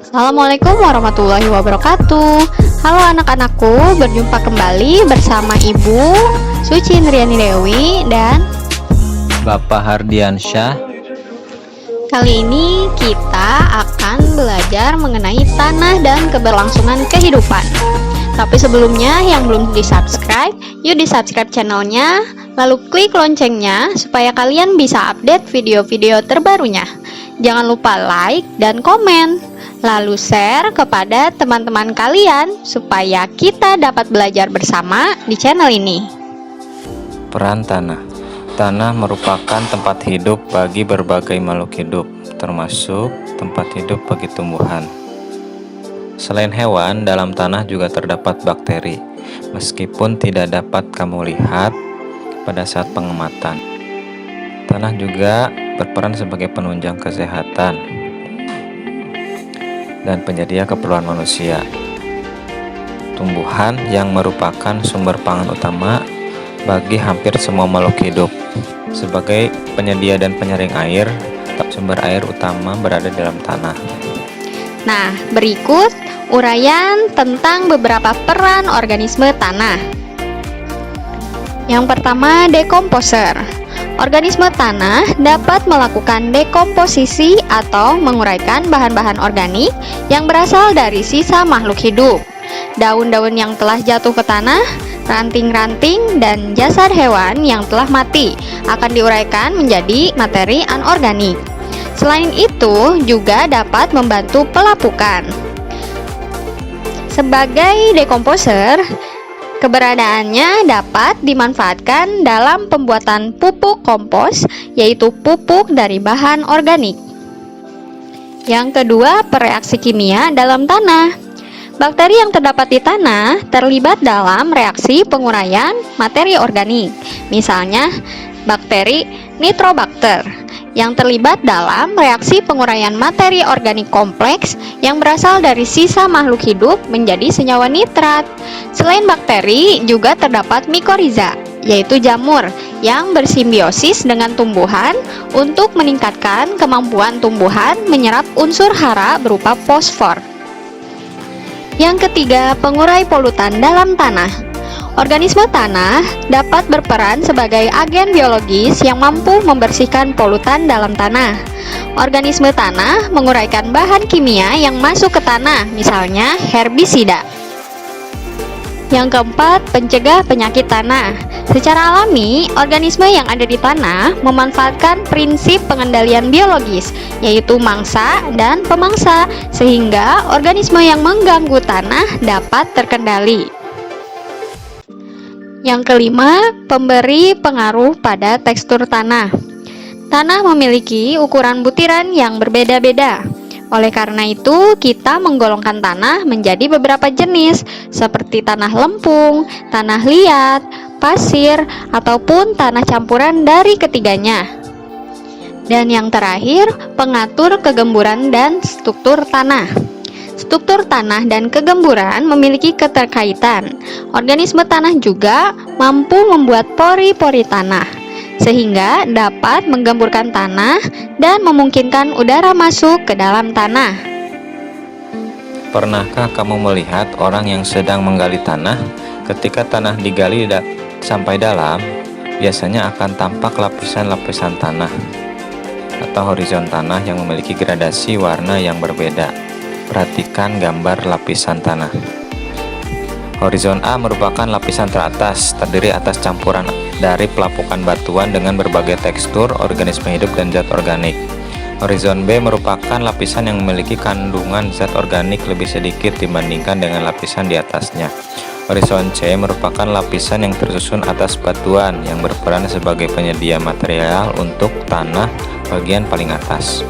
Assalamualaikum warahmatullahi wabarakatuh. Halo anak-anakku, berjumpa kembali bersama Ibu Suci Indriani Dewi dan Bapak Hardiansyah. kali ini kita akan belajar mengenai tanah dan keberlangsungan kehidupan. Tapi sebelumnya yang belum di-subscribe, yuk di-subscribe channelnya, lalu klik loncengnya supaya kalian bisa update video-video terbarunya. Jangan lupa like dan komen, lalu share kepada teman-teman kalian supaya kita dapat belajar bersama di channel ini. Peran tanah. Tanah merupakan tempat hidup bagi berbagai makhluk hidup, termasuk tempat hidup bagi tumbuhan. Selain hewan, dalam tanah juga terdapat bakteri, meskipun tidak dapat kamu lihat pada saat pengamatan. Tanah juga berperan sebagai penunjang kesehatan dan penyedia keperluan manusia. Tumbuhan yang merupakan sumber pangan utama bagi hampir semua makhluk hidup. Sebagai penyedia dan penyaring air, sumber air utama berada di dalam tanah. Nah, berikut uraian tentang beberapa peran organisme tanah. Yang pertama, dekomposer. Organisme tanah dapat melakukan dekomposisi atau menguraikan bahan-bahan organik yang berasal dari sisa makhluk hidup. Daun-daun yang telah jatuh ke tanah, ranting-ranting, dan jasad hewan yang telah mati akan diuraikan menjadi materi anorganik. Selain itu, juga dapat membantu pelapukan. Sebagai dekomposer, keberadaannya dapat dimanfaatkan dalam pembuatan pupuk kompos, yaitu pupuk dari bahan organik. Yang kedua, bereaksi kimia dalam tanah. Bakteri yang terdapat di tanah terlibat dalam reaksi penguraian materi organik. Misalnya, bakteri Nitrobacter yang terlibat dalam reaksi penguraian materi organik kompleks yang berasal dari sisa makhluk hidup menjadi senyawa nitrat. Selain bakteri, juga terdapat mikoriza, yaitu jamur yang bersimbiosis dengan tumbuhan untuk meningkatkan kemampuan tumbuhan menyerap unsur hara berupa fosfor. Yang ketiga, pengurai polutan dalam tanah. Organisme tanah dapat berperan sebagai agen biologis yang mampu membersihkan polutan dalam tanah. Organisme tanah menguraikan bahan kimia yang masuk ke tanah, misalnya herbisida. Yang keempat, pencegah penyakit tanah. Secara alami, organisme yang ada di tanah memanfaatkan prinsip pengendalian biologis, yaitu mangsa dan pemangsa, sehingga organisme yang mengganggu tanah dapat terkendali. Yang kelima, pemberi pengaruh pada tekstur tanah. Tanah memiliki ukuran butiran yang berbeda-beda. Oleh karena itu, kita menggolongkan tanah menjadi beberapa jenis, seperti tanah lempung, tanah liat, pasir, ataupun tanah campuran dari ketiganya. Dan yang terakhir, pengatur kegemburan dan struktur tanah. Struktur tanah dan kegemburan memiliki keterkaitan. Organisme tanah juga mampu membuat pori-pori tanah, sehingga dapat menggemburkan tanah dan memungkinkan udara masuk ke dalam tanah. Pernahkah kamu melihat orang yang sedang menggali tanah? Ketika tanah digali sampai dalam, biasanya akan tampak lapisan-lapisan tanah atau horizon tanah yang memiliki gradasi warna yang berbeda. Perhatikan gambar lapisan tanah. Horizon A merupakan lapisan teratas, terdiri atas campuran dari pelapukan batuan dengan berbagai tekstur, organisme hidup, dan zat organik. Horizon B merupakan lapisan yang memiliki kandungan zat organik lebih sedikit dibandingkan dengan lapisan di atasnya. Horizon C merupakan lapisan yang tersusun atas batuan yang berperan sebagai penyedia material untuk tanah bagian paling atas.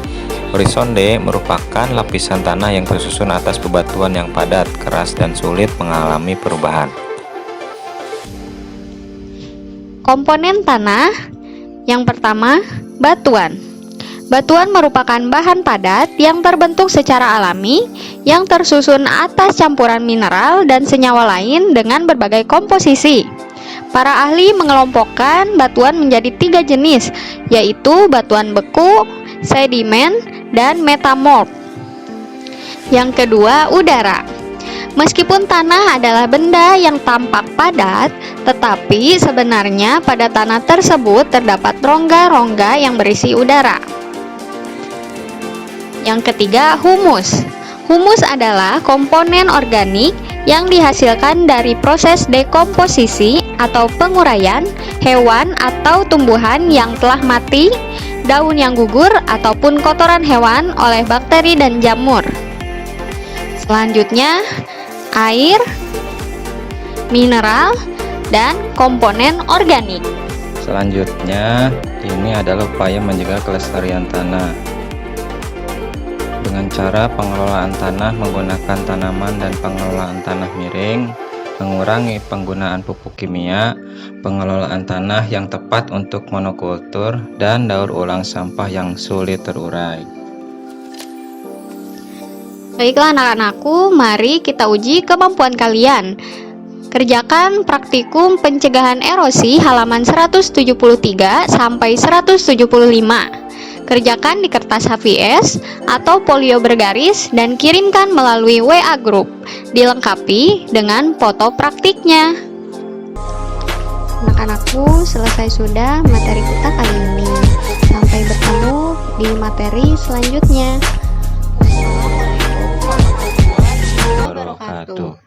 Horizon D merupakan lapisan tanah yang tersusun atas bebatuan yang padat, keras, dan sulit mengalami perubahan. Komponen tanah. Yang pertama, batuan. Batuan merupakan bahan padat yang terbentuk secara alami yang tersusun atas campuran mineral dan senyawa lain dengan berbagai komposisi. Para ahli mengelompokkan batuan menjadi 3 jenis, yaitu batuan beku, sedimen, dan metamorf. Yang kedua, udara. Meskipun tanah adalah benda yang tampak padat, tetapi sebenarnya pada tanah tersebut terdapat rongga-rongga yang berisi udara. Yang ketiga, humus. Humus adalah komponen organik yang dihasilkan dari proses dekomposisi atau penguraian hewan atau tumbuhan yang telah mati, daun yang gugur, ataupun kotoran hewan oleh bakteri dan jamur. Selanjutnya, air, mineral, dan komponen organik. Selanjutnya, ini adalah upaya menjaga kelestarian tanah. Dengan cara pengelolaan tanah menggunakan tanaman dan pengelolaan tanah miring, mengurangi penggunaan pupuk kimia, pengelolaan tanah yang tepat untuk monokultur, dan daur ulang sampah yang sulit terurai. Baiklah anak-anakku, mari kita uji kemampuan kalian. Kerjakan praktikum pencegahan erosi halaman 173 sampai 175. Kerjakan di kertas HVS atau folio bergaris dan kirimkan melalui WA Group. Dilengkapi dengan foto praktiknya. Anak-anakku, selesai sudah materi kita kali ini. Sampai bertemu di materi selanjutnya. Wabarakatuh.